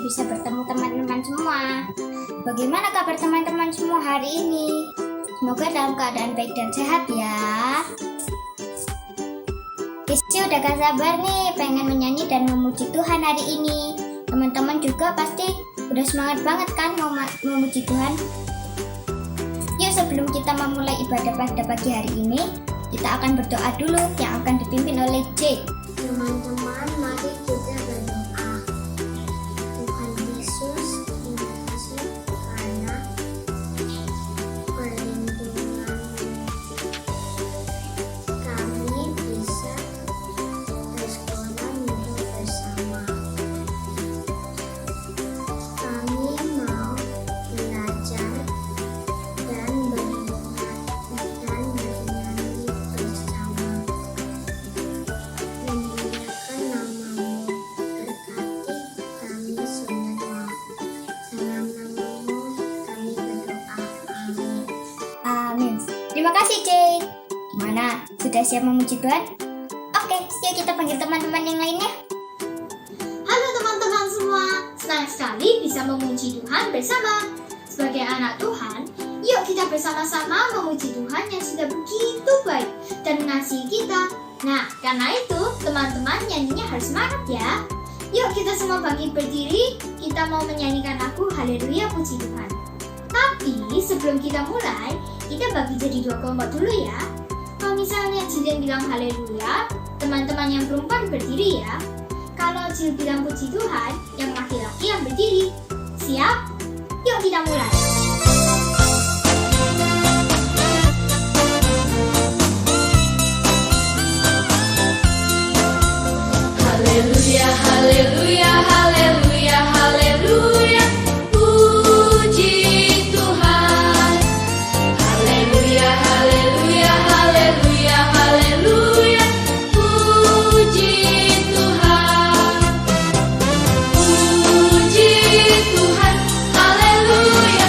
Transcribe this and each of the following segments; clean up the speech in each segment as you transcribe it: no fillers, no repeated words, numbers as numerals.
bisa bertemu teman-teman semua. Bagaimana kabar teman-teman semua hari ini? Semoga dalam keadaan baik dan sehat ya. Rizky udah gak sabar nih pengen menyanyi dan memuji Tuhan hari ini. Teman-teman juga pasti udah semangat banget kan mau memuji Tuhan. Yuk sebelum kita memulai ibadah pada pagi hari ini, kita akan berdoa dulu yang akan dipimpin oleh Jake. Teman-teman, mari kita berdoa. Tuhan Yesus, terima kasih karena perlindungan kami bisa bersekolah minggu bersama. Kami mau belajar dan bernyanyi bersama. Memuliakan namamu, berkati kami semua. Dalam namamu kami berdoa. Amin. Amin. Terima kasih Jake. Gimana? Sudah siap memuji Tuhan? Oke, yuk kita panggil teman-teman yang lainnya. Halo teman-teman semua, senang sekali bisa memuji Tuhan bersama. Sebagai anak Tuhan, yuk kita bersama-sama memuji Tuhan yang sudah begitu baik dan mengasihi kita. Nah, karena itu teman-teman nyanyinya harus semangat ya. Yuk kita semua bangkit berdiri, kita mau menyanyikan lagu Haleluya Puji Tuhan. Tapi sebelum kita mulai, kita bagi jadi dua kelompok dulu ya. Kalau misalnya Jill bilang Haleluya, teman-teman yang perempuan berdiri ya. Kalau Jill bilang Puji Tuhan, yang laki-laki yang berdiri. Siap? Yuk kita mulai. Haleluya, haleluya, haleluya, haleluya, puji Tuhan. Haleluya, haleluya, haleluya, haleluya, puji Tuhan. Puji Tuhan, haleluya,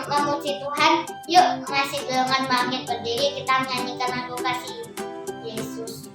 memuji Tuhan, yuk masih dengan bangkit berdiri kita menyanyikan lagu kasih Yesus.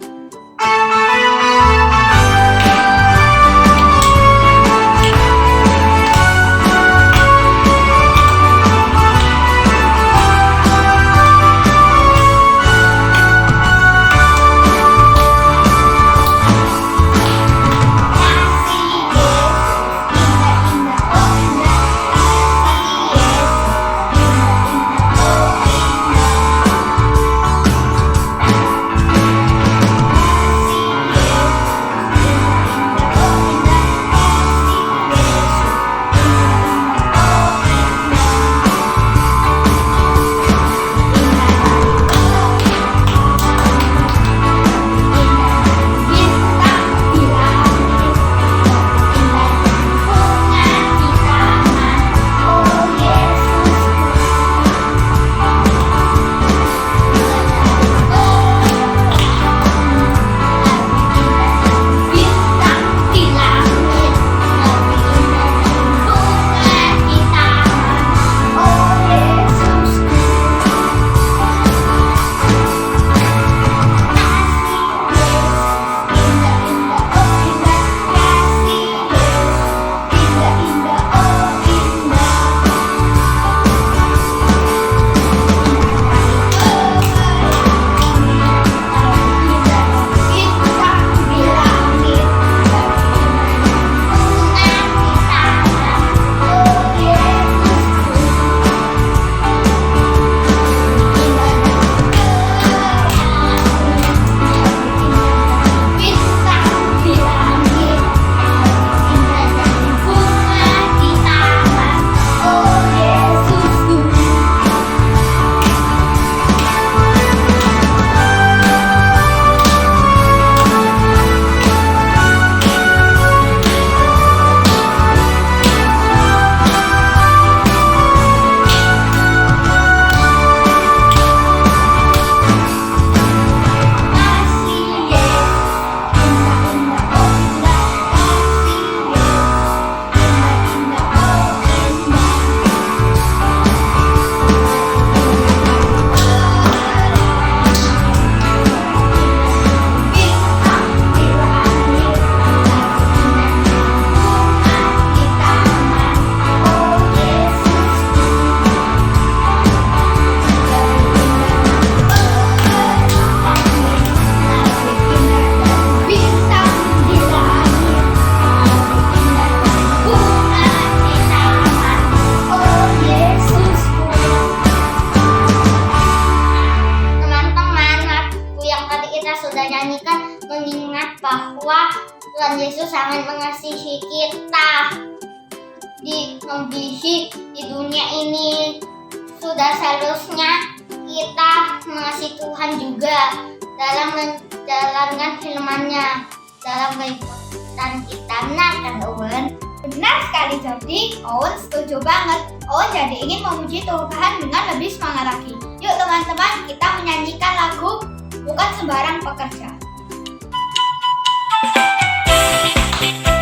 Bahwa Tuhan Yesus sangat mengasihi kita mengasihi di dunia ini. Sudah seharusnya kita mengasihi Tuhan juga dalam menjalankan firman-Nya dalam kehidupan kita. Benar kan Owen? Benar sekali, jadi Owen setuju banget. Owen jadi ingin memuji Tuhan dengan lebih semangat lagi. Yuk teman-teman, kita menyanyikan lagu Bukan Sembarang Pekerja. Yesus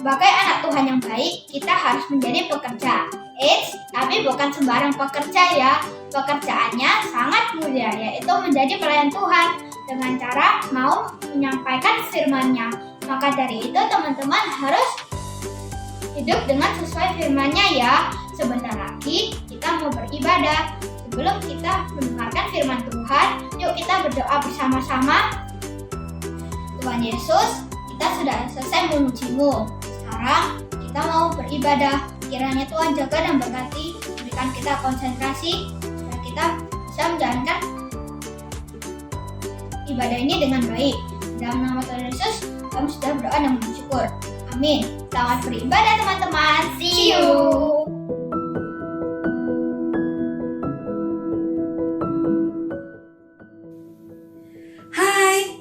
Sebagai anak Tuhan yang baik, kita harus menjadi pekerja. Tapi bukan sembarang pekerja ya. Pekerjaannya sangat mulia, yaitu menjadi pelayan Tuhan dengan cara mau menyampaikan firman-Nya. Maka dari itu teman-teman harus hidup dengan sesuai firman-Nya ya. Sebentar lagi kita mau beribadah. Sebelum kita mendengarkan firman Tuhan, yuk kita berdoa bersama-sama. Tuhan Yesus, kita sudah selesai memuji-Mu. Sekarang kita mau beribadah. Kiranya Tuhan jaga dan berkati, berikan kita konsentrasi supaya kita bisa menjalankan ibadah ini dengan baik. Dalam nama Tuhan Yesus, kami sudah berdoa dan bersyukur. Amin. Selamat beribadah teman-teman. See you.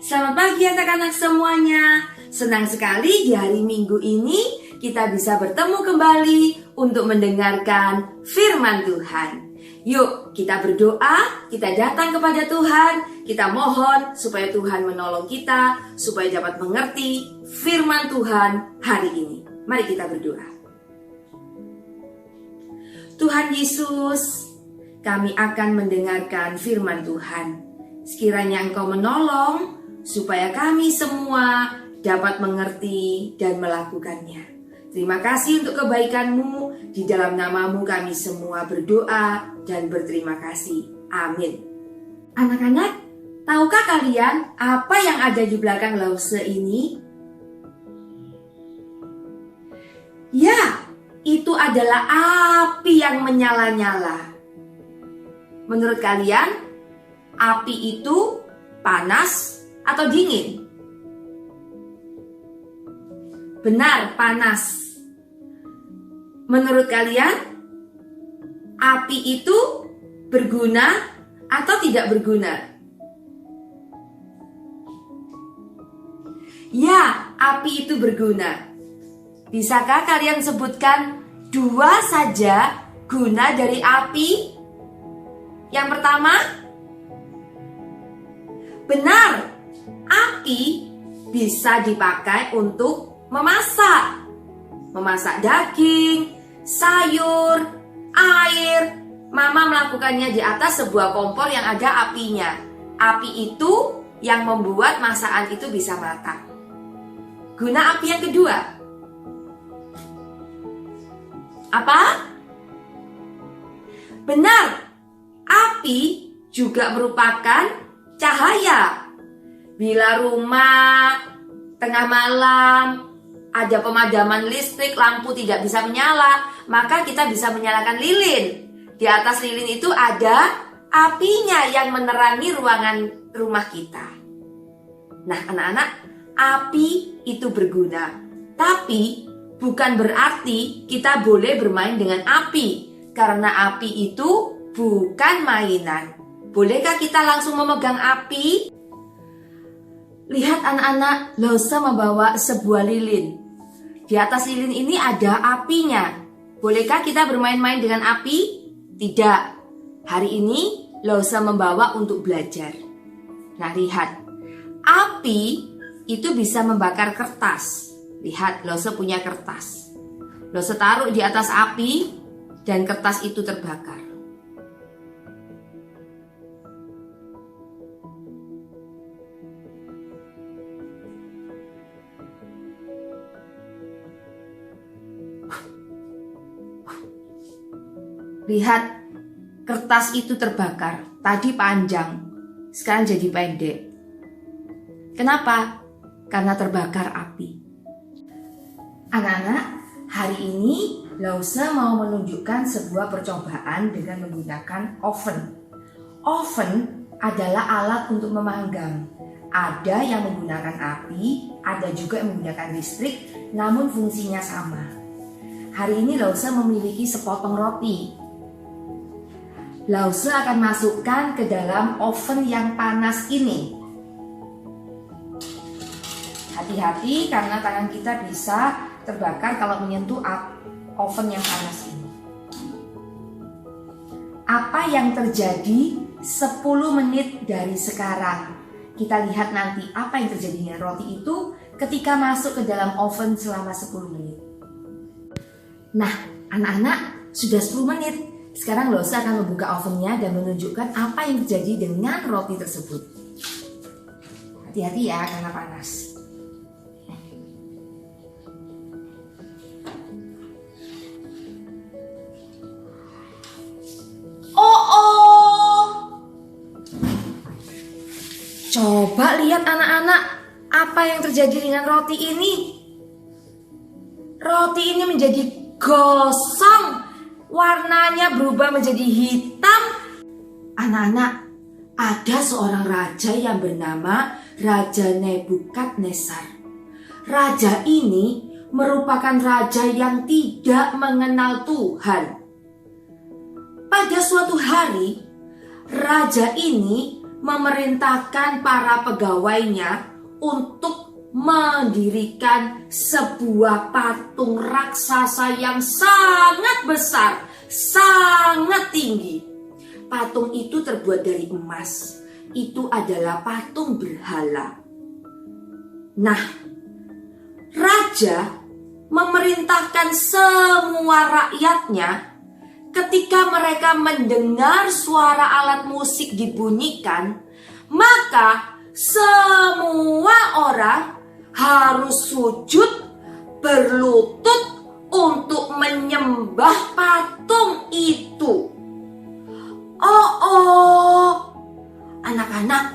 Selamat pagi anak-anak semuanya. Senang sekali di hari Minggu ini kita bisa bertemu kembali untuk mendengarkan firman Tuhan. Yuk kita berdoa, kita datang kepada Tuhan, kita mohon supaya Tuhan menolong kita, supaya dapat mengerti firman Tuhan hari ini. Mari kita berdoa. Tuhan Yesus, kami akan mendengarkan firman Tuhan. Sekiranya Engkau menolong supaya kami semua dapat mengerti dan melakukannya. Terima kasih untuk kebaikan-Mu. Di dalam nama-Mu kami semua berdoa dan berterima kasih. Amin. Anak-anak, tahukah kalian apa yang ada di belakang Lause ini? Ya, itu adalah api yang menyala-nyala. Menurut kalian, api itu panas atau dingin? Benar, panas. Menurut kalian, api itu berguna atau tidak berguna? Ya, api itu berguna. Bisakah kalian sebutkan 2 saja guna dari api? Yang pertama, benar, api bisa dipakai untuk memasak. Memasak daging, sayur, air. Mama melakukannya di atas sebuah kompor yang ada apinya. Api itu yang membuat masakan itu bisa matang. Guna api yang kedua, apa? Benar, api juga merupakan cahaya. Bila rumah tengah malam ada pemadaman listrik, lampu tidak bisa menyala, maka kita bisa menyalakan lilin. Di atas lilin itu ada apinya yang menerangi ruangan rumah kita. Nah, anak-anak, api itu berguna. Tapi bukan berarti kita boleh bermain dengan api, karena api itu bukan mainan. Bolehkah kita langsung memegang api? Lihat anak-anak, Lause membawa sebuah lilin. Di atas lilin ini ada apinya. Bolehkah kita bermain-main dengan api? Tidak. Hari ini Lause membawa untuk belajar. Nah, lihat. Api itu bisa membakar kertas. Lihat, Lause punya kertas. Lause taruh di atas api dan kertas itu terbakar. Lihat, kertas itu terbakar. Tadi panjang, sekarang jadi pendek. Kenapa? Karena terbakar api. Anak-anak, hari ini Lause mau menunjukkan sebuah percobaan dengan menggunakan oven. Oven adalah alat untuk memanggang. Ada yang menggunakan api, ada juga yang menggunakan listrik, namun fungsinya sama. Hari ini Lause memiliki sepotong roti. Lause akan masukkan ke dalam oven yang panas ini. Hati-hati karena tangan kita bisa terbakar kalau menyentuh oven yang panas ini. Apa yang terjadi 10 menit dari sekarang? Kita lihat nanti apa yang terjadi dengan roti itu ketika masuk ke dalam oven selama 10 menit. Nah, anak-anak, sudah 10 menit. Sekarang Losa akan membuka ovennya dan menunjukkan apa yang terjadi dengan roti tersebut. Hati-hati ya, karena panas. Coba lihat anak-anak, apa yang terjadi dengan roti ini? Roti ini menjadi gosong, warnanya berubah menjadi hitam. Anak-anak, ada seorang raja yang bernama Raja Nebukadnezar. Raja ini merupakan raja yang tidak mengenal Tuhan. Pada suatu hari, raja ini memerintahkan para pegawainya untuk mendirikan sebuah patung raksasa yang sangat besar, sangat tinggi. Patung itu terbuat dari emas. Itu adalah patung berhala. Nah, raja memerintahkan semua rakyatnya. Ketika mereka mendengar suara alat musik dibunyikan, maka semua orang harus sujud berlutut untuk menyembah patung itu. Anak-anak,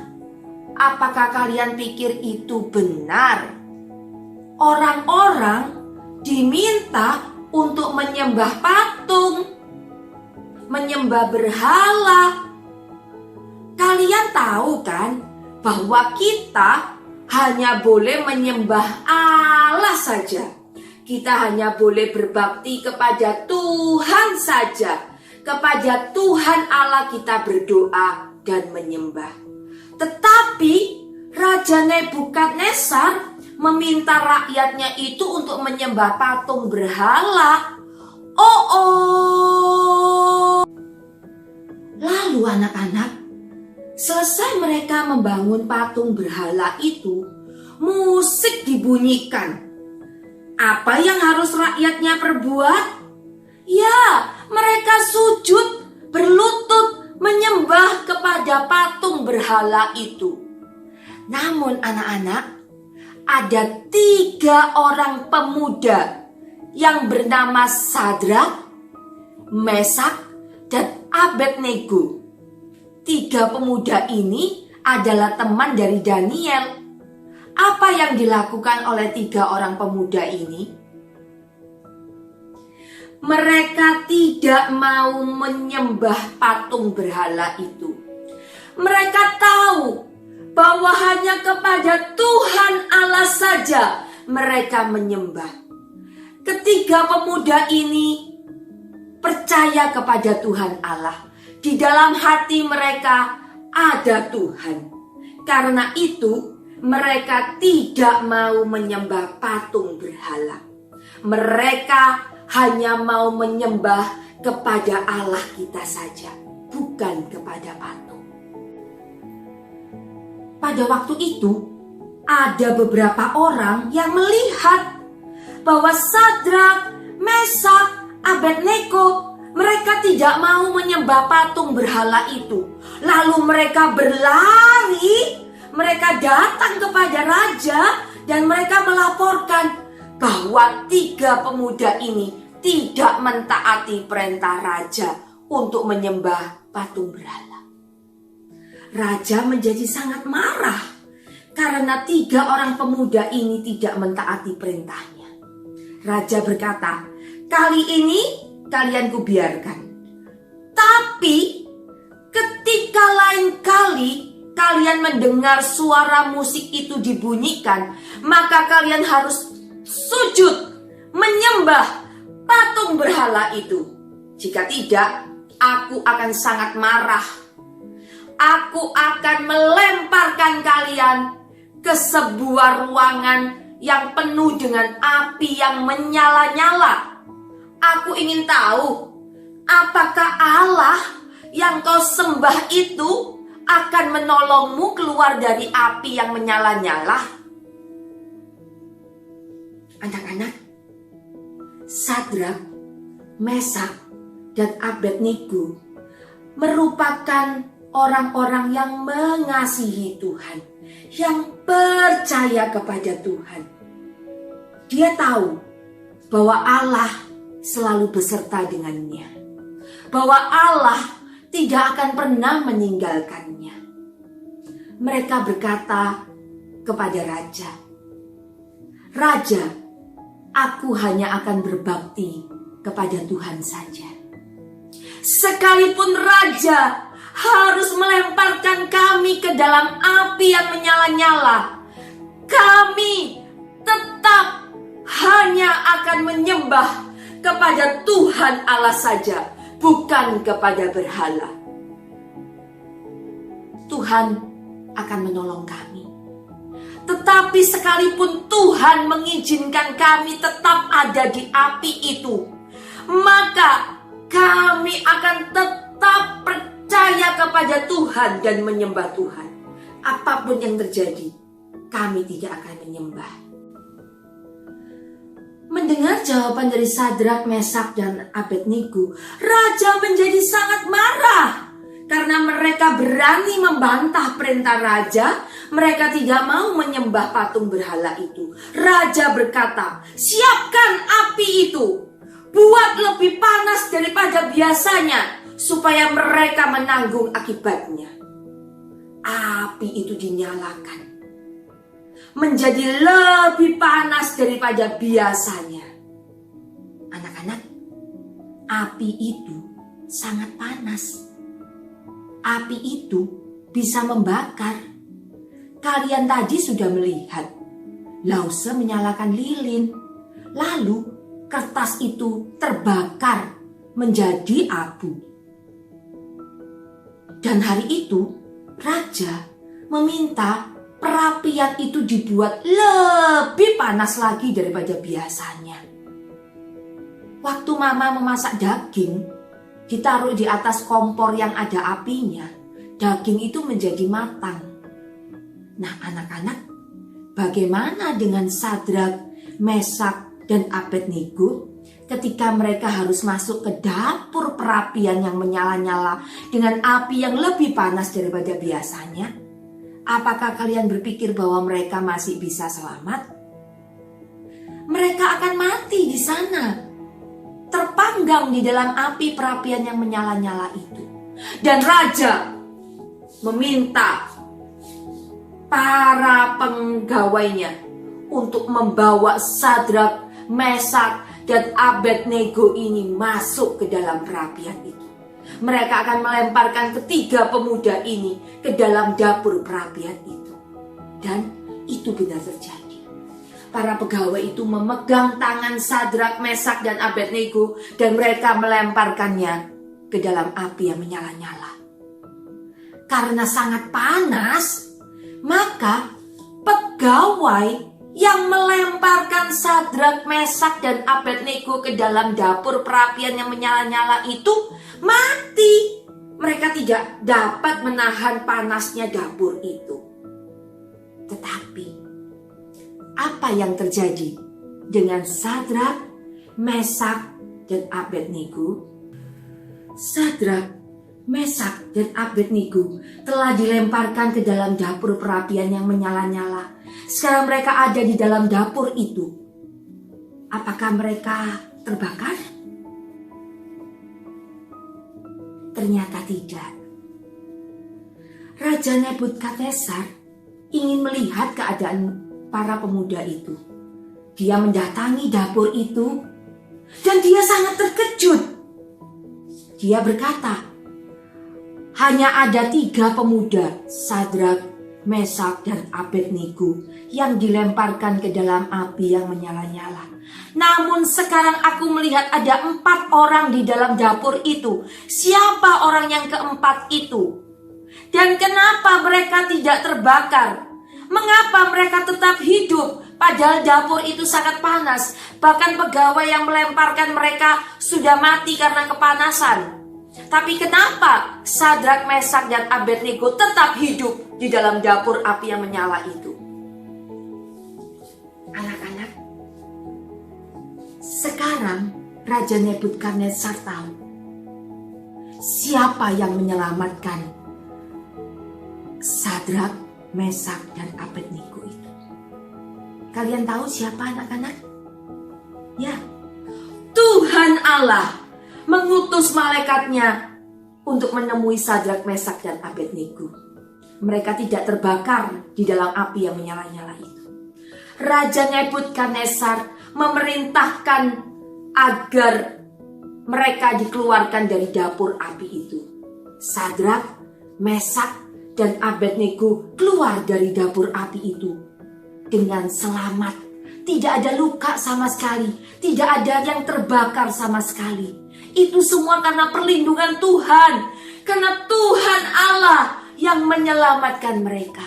apakah kalian pikir itu benar? Orang-orang diminta untuk menyembah patung, menyembah berhala. Kalian tahu kan bahwa kita hanya boleh menyembah Allah saja. Kita hanya boleh berbakti kepada Tuhan saja. Kepada Tuhan Allah kita berdoa dan menyembah. Tetapi Raja Nebukadnezar meminta rakyatnya itu untuk menyembah patung berhala. Lalu anak-anak, selesai mereka membangun patung berhala itu, musik dibunyikan. Apa yang harus rakyatnya perbuat? Ya, mereka sujud, berlutut, menyembah kepada patung berhala itu. Namun anak-anak, ada 3 orang pemuda yang bernama Sadrak, Mesak, dan Abednego. 3 pemuda ini adalah teman dari Daniel. Apa yang dilakukan oleh 3 orang pemuda ini? Mereka tidak mau menyembah patung berhala itu. Mereka tahu bahwa hanya kepada Tuhan Allah saja mereka menyembah. Ketiga pemuda ini percaya kepada Tuhan Allah. Di dalam hati mereka ada Tuhan. Karena itu mereka tidak mau menyembah patung berhala. Mereka hanya mau menyembah kepada Allah kita saja, bukan kepada patung. Pada waktu itu, ada beberapa orang yang melihat bahwa Sadrak, Mesak, Abednego, mereka tidak mau menyembah patung berhala itu. Lalu mereka berlari, mereka datang kepada raja dan mereka melaporkan bahwa 3 pemuda ini tidak mentaati perintah raja untuk menyembah patung berhala. Raja menjadi sangat marah karena 3 orang pemuda ini tidak mentaati perintahnya. Raja berkata, "Kali ini kalian kubiarkan. Tapi ketika lain kali kalian mendengar suara musik itu dibunyikan, maka kalian harus sujud menyembah patung berhala itu. Jika tidak, aku akan sangat marah. Aku akan melemparkan kalian ke sebuah ruangan yang penuh dengan api yang menyala-nyala. Aku ingin tahu, apakah Allah yang kau sembah itu akan menolongmu keluar dari api yang menyala-nyala?" Anak-anak, Sadrak, Mesak, dan Abednego merupakan orang-orang yang mengasihi Tuhan, yang percaya kepada Tuhan. Dia tahu bahwa Allah selalu beserta dengannya, bahwa Allah tidak akan pernah meninggalkannya. Mereka berkata kepada raja, "Raja, aku hanya akan berbakti kepada Tuhan saja." Sekalipun raja harus melemparkan kami ke dalam api yang menyala-nyala, kami tetap hanya akan menyembah kepada Tuhan Allah saja, bukan kepada berhala. Tuhan akan menolong kami. Tetapi sekalipun Tuhan mengizinkan kami tetap ada di api itu, maka kami akan tetap percaya kepada Tuhan dan menyembah Tuhan. Apapun yang terjadi, kami tidak akan menyembah. Mendengar jawaban dari Sadrak, Mesak, dan Abednego, raja menjadi sangat marah. Karena mereka berani membantah perintah raja, mereka tidak mau menyembah patung berhala itu. Raja berkata, "Siapkan api itu, buat lebih panas daripada biasanya, supaya mereka menanggung akibatnya." Api itu dinyalakan, menjadi lebih panas daripada biasanya. Anak-anak, api itu sangat panas. Api itu bisa membakar. Kalian tadi sudah melihat Lause menyalakan lilin, lalu kertas itu terbakar menjadi abu. Dan hari itu raja meminta perapian itu dibuat lebih panas lagi daripada biasanya. Waktu mama memasak daging, ditaruh di atas kompor yang ada apinya, daging itu menjadi matang. Nah anak-anak, bagaimana dengan Sadrak, Mesak, dan Abednego ketika mereka harus masuk ke dapur perapian yang menyala-nyala dengan api yang lebih panas daripada biasanya? Apakah kalian berpikir bahwa mereka masih bisa selamat? Mereka akan mati di sana, terpanggang di dalam api perapian yang menyala-nyala itu. Dan raja meminta para penggawainya untuk membawa Sadrak, Mesak, dan Abednego ini masuk ke dalam perapian itu. Mereka akan melemparkan ketiga pemuda ini ke dalam dapur perapian itu. Dan itu benar terjadi. Para pegawai itu memegang tangan Sadrak, Mesak, dan Abednego, dan mereka melemparkannya ke dalam api yang menyala-nyala. Karena sangat panas, maka pegawai yang melemparkan Sadrak, Mesak, dan Abednego ke dalam dapur perapian yang menyala-nyala itu mati. Mereka tidak dapat menahan panasnya dapur itu. Tetapi apa yang terjadi dengan Sadrak, Mesak, dan Abednego? Sadrak, Mesak, dan Abednego telah dilemparkan ke dalam dapur perapian yang menyala-nyala. Sekarang mereka ada di dalam dapur itu. Apakah mereka terbakar? Ternyata tidak. Raja Nebukadnezar ingin melihat keadaan para pemuda itu. Dia mendatangi dapur itu dan dia sangat terkejut. Dia berkata, hanya ada 3 pemuda, Sadrak, Mesak, dan Abednego, yang dilemparkan ke dalam api yang menyala-nyala. Namun sekarang aku melihat ada 4 orang di dalam dapur itu. Siapa orang yang keempat itu? Dan kenapa mereka tidak terbakar? Mengapa mereka tetap hidup? Padahal dapur itu sangat panas. Bahkan pegawai yang melemparkan mereka sudah mati karena kepanasan. Tapi kenapa Sadrak, Mesak, dan Abednego tetap hidup di dalam dapur api yang menyala itu? Anak-anak, sekarang Raja Nebukadnezar tahu siapa yang menyelamatkan Sadrak, Mesak, dan Abednego itu. Kalian tahu siapa anak-anak? Ya, Tuhan Allah mengutus malaikatnya untuk menemui Sadrak, Mesak, dan Abednego. Mereka tidak terbakar di dalam api yang menyala-nyala itu. Raja Nebukadnezar memerintahkan agar mereka dikeluarkan dari dapur api itu. Sadrak, Mesak, dan Abednego keluar dari dapur api itu dengan selamat. Tidak ada luka sama sekali, tidak ada yang terbakar sama sekali. Itu semua karena perlindungan Tuhan, karena Tuhan Allah yang menyelamatkan mereka.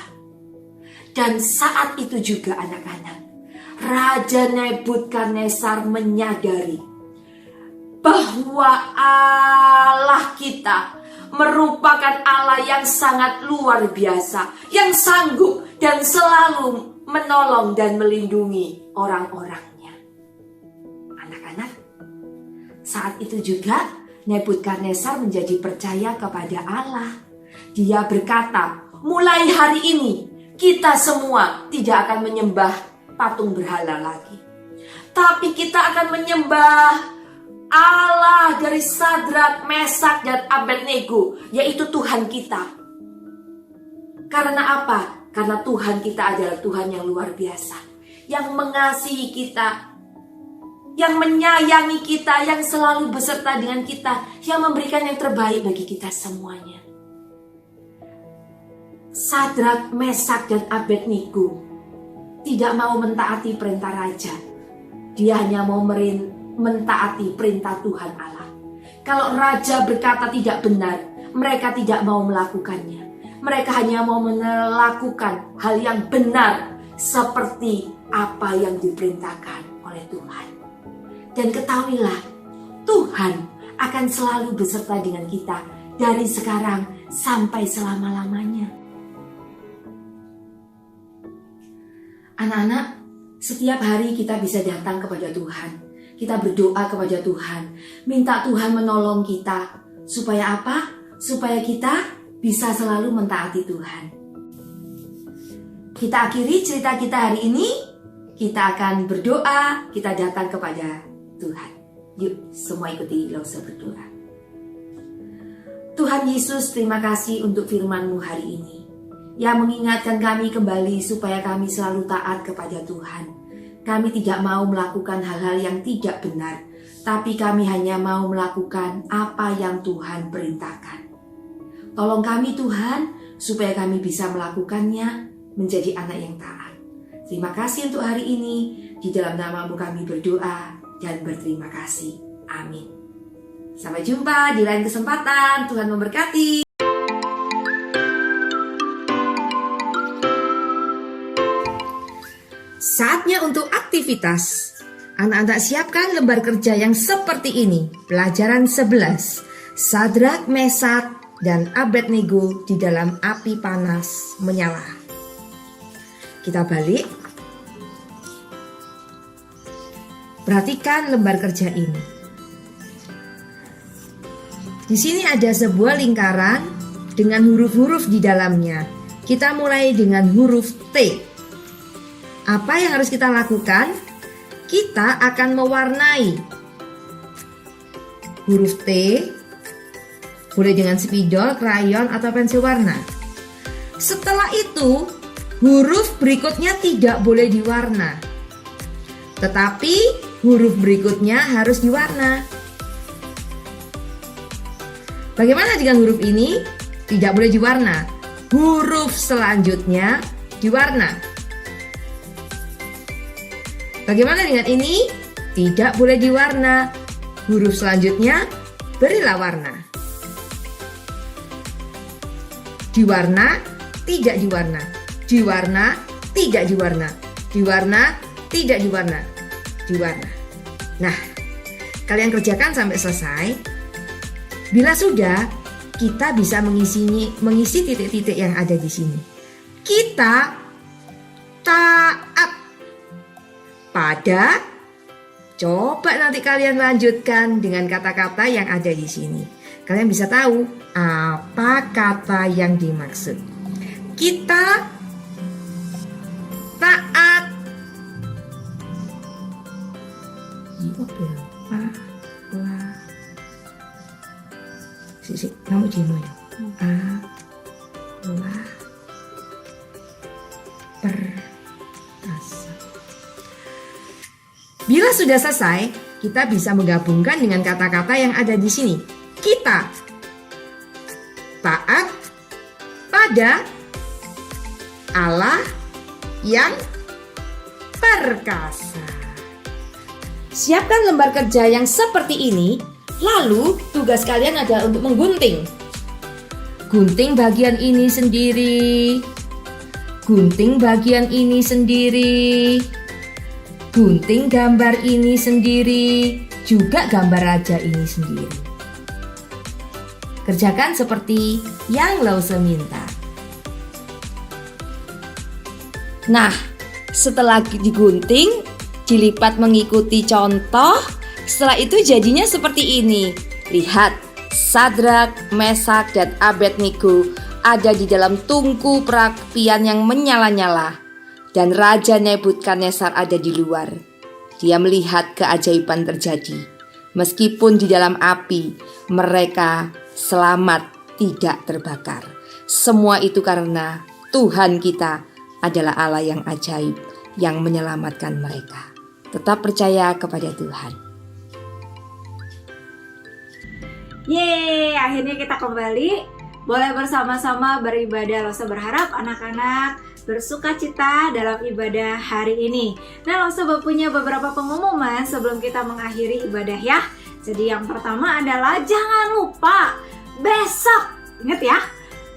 Dan saat itu juga anak-anak, Raja Nebukadnezar menyadari bahwa Allah kita merupakan Allah yang sangat luar biasa, yang sanggup dan selalu menolong dan melindungi orang-orangnya. Anak-anak, saat itu juga Nebukadnezar menjadi percaya kepada Allah. Dia berkata, mulai hari ini kita semua tidak akan menyembah patung berhala lagi, tapi kita akan menyembah Allah dari Sadrak, Mesak, dan Abednego, yaitu Tuhan kita. Karena apa? Karena Tuhan kita adalah Tuhan yang luar biasa, yang mengasihi kita, yang menyayangi kita, yang selalu beserta dengan kita, yang memberikan yang terbaik bagi kita semuanya. Sadrak, Mesak, dan Abednego tidak mau mentaati perintah raja. Dia hanya mau mentaati perintah Tuhan Allah. Kalau raja berkata tidak benar, mereka tidak mau melakukannya. Mereka hanya mau melakukan hal yang benar seperti apa yang diperintahkan oleh Tuhan. Dan ketahuilah, Tuhan akan selalu beserta dengan kita dari sekarang sampai selama-lamanya. Anak-anak, setiap hari kita bisa datang kepada Tuhan. Kita berdoa kepada Tuhan, minta Tuhan menolong kita. Supaya apa? Supaya kita bisa selalu mentaati Tuhan. Kita akhiri cerita kita hari ini. Kita akan berdoa, kita datang kepada Tuhan. Yuk, semua ikuti Lausa berdoa. Tuhan Yesus, terima kasih untuk firman-Mu hari ini, yang mengingatkan kami kembali supaya kami selalu taat kepada Tuhan. Kami tidak mau melakukan hal-hal yang tidak benar, tapi kami hanya mau melakukan apa yang Tuhan perintahkan. Tolong kami Tuhan, supaya kami bisa melakukannya menjadi anak yang taat. Terima kasih untuk hari ini, di dalam nama-Mu kami berdoa dan berterima kasih. Amin. Sampai jumpa di lain kesempatan, Tuhan memberkati. Saatnya untuk aktivitas. Anak-anak siapkan lembar kerja yang seperti ini. Pelajaran 11. Sadrak, Mesak, dan Abednego di dalam api panas menyala. Kita balik. Perhatikan lembar kerja ini. Di sini ada sebuah lingkaran dengan huruf-huruf di dalamnya. Kita mulai dengan huruf T. Apa yang harus kita lakukan? Kita akan mewarnai huruf T, boleh dengan spidol, krayon, atau pensil warna. Setelah itu, huruf berikutnya tidak boleh diwarna, tetapi huruf berikutnya harus diwarna. Bagaimana dengan huruf ini? Tidak boleh diwarna. Huruf selanjutnya diwarna. Bagaimana dengan ini? Tidak boleh diwarna. Huruf selanjutnya berilah warna. Diwarna, tidak diwarna. Diwarna, tidak diwarna. Diwarna, tidak diwarna. Diwarna. Nah, kalian kerjakan sampai selesai. Bila sudah, kita bisa mengisi titik-titik yang ada di sini. Kita taat pada Coba nanti kalian lanjutkan dengan kata-kata yang ada di sini. Kalian bisa tahu apa kata yang dimaksud. Kita taat. Sisi, kamu dino ya. Perkasa. Bila sudah selesai, kita bisa menggabungkan dengan kata-kata yang ada di sini. Kita taat pada Allah yang perkasa. Siapkan lembar kerja yang seperti ini, lalu tugas kalian adalah untuk menggunting. Gunting bagian ini sendiri, gunting bagian ini sendiri, gunting gambar ini sendiri, juga gambar raja ini sendiri. Kerjakan seperti yang Lause minta. Nah, setelah digunting, dilipat mengikuti contoh. Setelah itu jadinya seperti ini. Lihat, Sadrak, Mesak, dan Abednego ada di dalam tungku perapian yang menyala-nyala. Dan Raja Nebukadnezar ada di luar. Dia melihat keajaiban terjadi. Meskipun di dalam api, mereka selamat tidak terbakar. Semua itu karena Tuhan kita adalah Allah yang ajaib yang menyelamatkan mereka. Tetap percaya kepada Tuhan. Yeay, akhirnya kita kembali. Boleh bersama-sama beribadah. Lause berharap anak-anak bersuka cita dalam ibadah hari ini. Nah, Lause punya beberapa pengumuman sebelum kita mengakhiri ibadah ya. Jadi yang pertama adalah jangan lupa besok, ingat ya,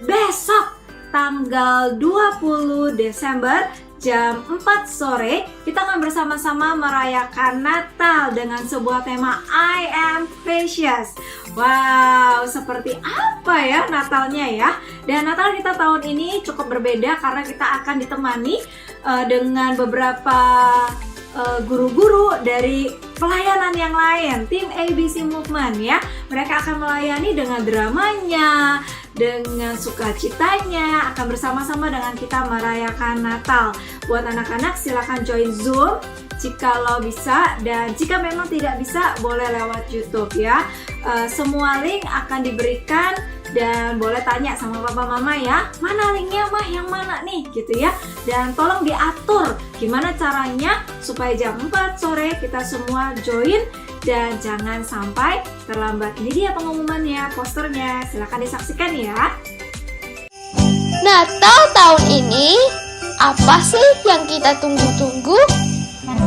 besok tanggal 20 Desember jam 4 sore kita akan bersama-sama merayakan Natal dengan sebuah tema I am precious. Wow, seperti apa ya Natalnya ya? Dan Natal kita tahun ini cukup berbeda karena kita akan ditemani dengan beberapa guru-guru dari pelayanan yang lain, tim ABC Movement ya. Mereka akan melayani dengan dramanya, dengan sukacitanya, akan bersama-sama dengan kita merayakan Natal. Buat anak-anak silakan join Zoom jikalau bisa, dan jika memang tidak bisa boleh lewat YouTube ya. Semua link akan diberikan dan boleh tanya sama papa mama ya, mana linknya mah, yang mana nih gitu ya. Dan tolong diatur gimana caranya supaya jam 4 sore kita semua join dan jangan sampai terlambat. Ini dia pengumumannya, posternya, silahkan disaksikan ya. Natal tahun ini apa sih yang kita tunggu-tunggu?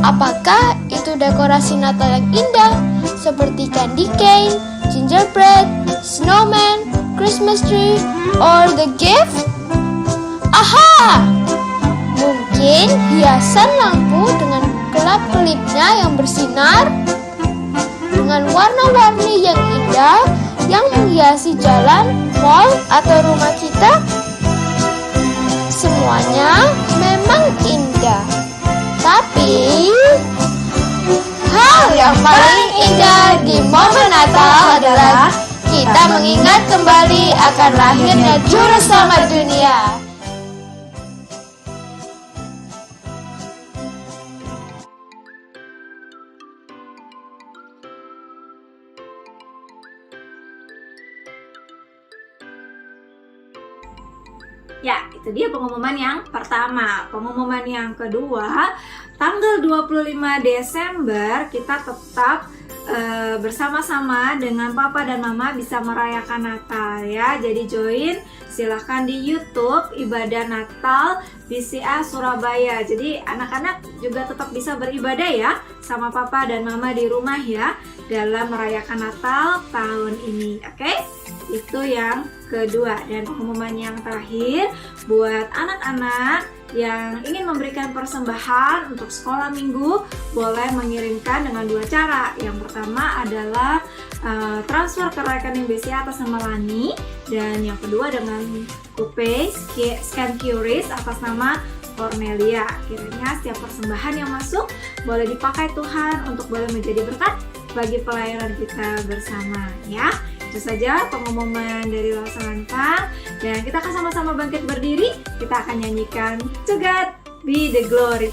Apakah itu dekorasi Natal yang indah seperti candy cane, gingerbread, snowman, Christmas tree, or the gift? Aha! Mungkin hiasan lampu dengan kelap-kelipnya yang bersinar, dengan warna-warni yang indah yang menghiasi jalan, mall, atau rumah kita. Semuanya memang indah, tapi hal yang paling indah di momen Natal adalah kita mengingat kembali akan lahirnya Juru Selamat dunia. Ya, itu dia pengumuman yang pertama. Pengumuman yang kedua, tanggal 25 Desember kita tetap bersama-sama dengan papa dan mama bisa merayakan Natal ya. Jadi join silahkan di YouTube Ibadah Natal BCA Surabaya. Jadi anak-anak juga tetap bisa beribadah ya sama papa dan mama di rumah ya dalam merayakan Natal tahun ini. Oke? Itu yang kedua. Dan pengumuman yang terakhir buat anak-anak yang ingin memberikan persembahan untuk sekolah minggu boleh mengirimkan dengan dua cara. Yang pertama adalah transfer ke rekening BCA atas nama Lani, dan yang kedua dengan GoPay scan QRIS atas nama Cornelia. Kiranya setiap persembahan yang masuk boleh dipakai Tuhan untuk boleh menjadi berkat bagi pelayanan kita bersama ya. Itu saja pengumuman dari Losa Lantang, dan kita akan sama-sama bangkit berdiri. Kita akan nyanyikan To God Be the Glory.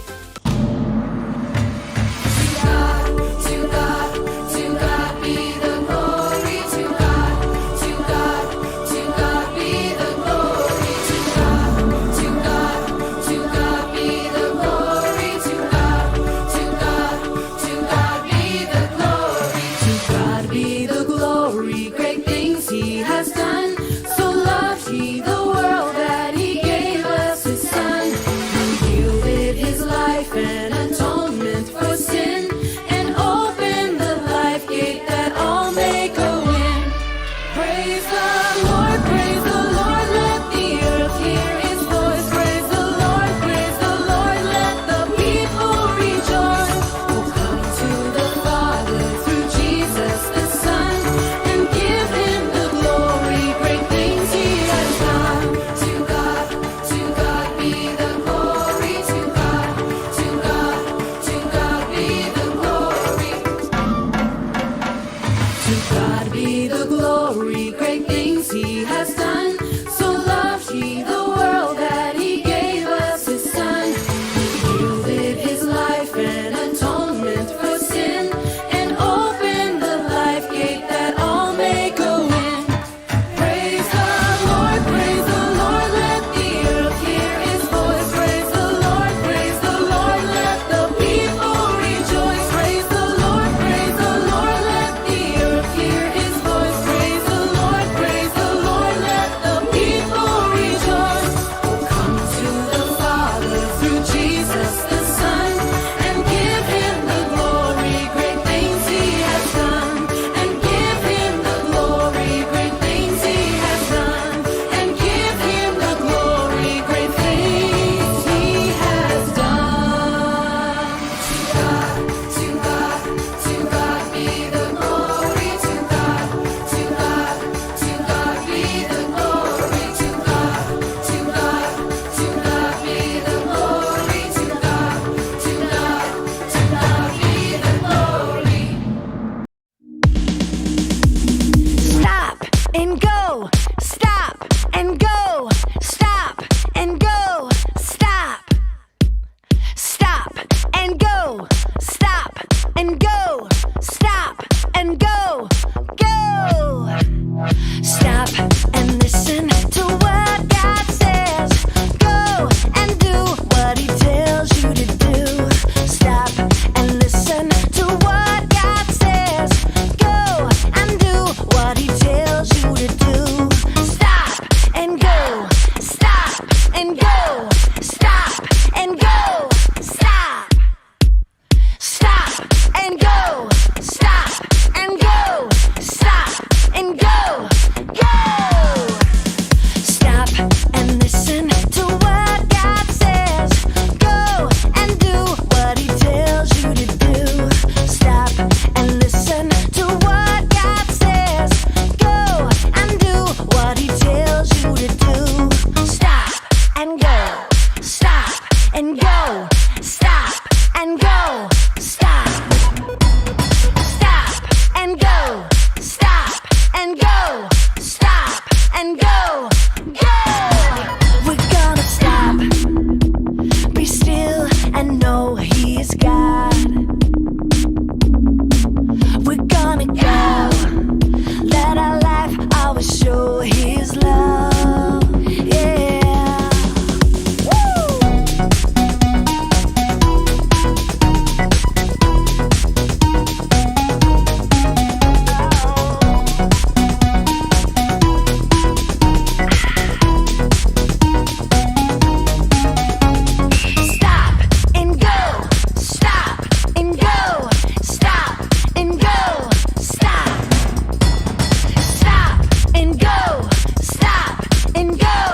and go.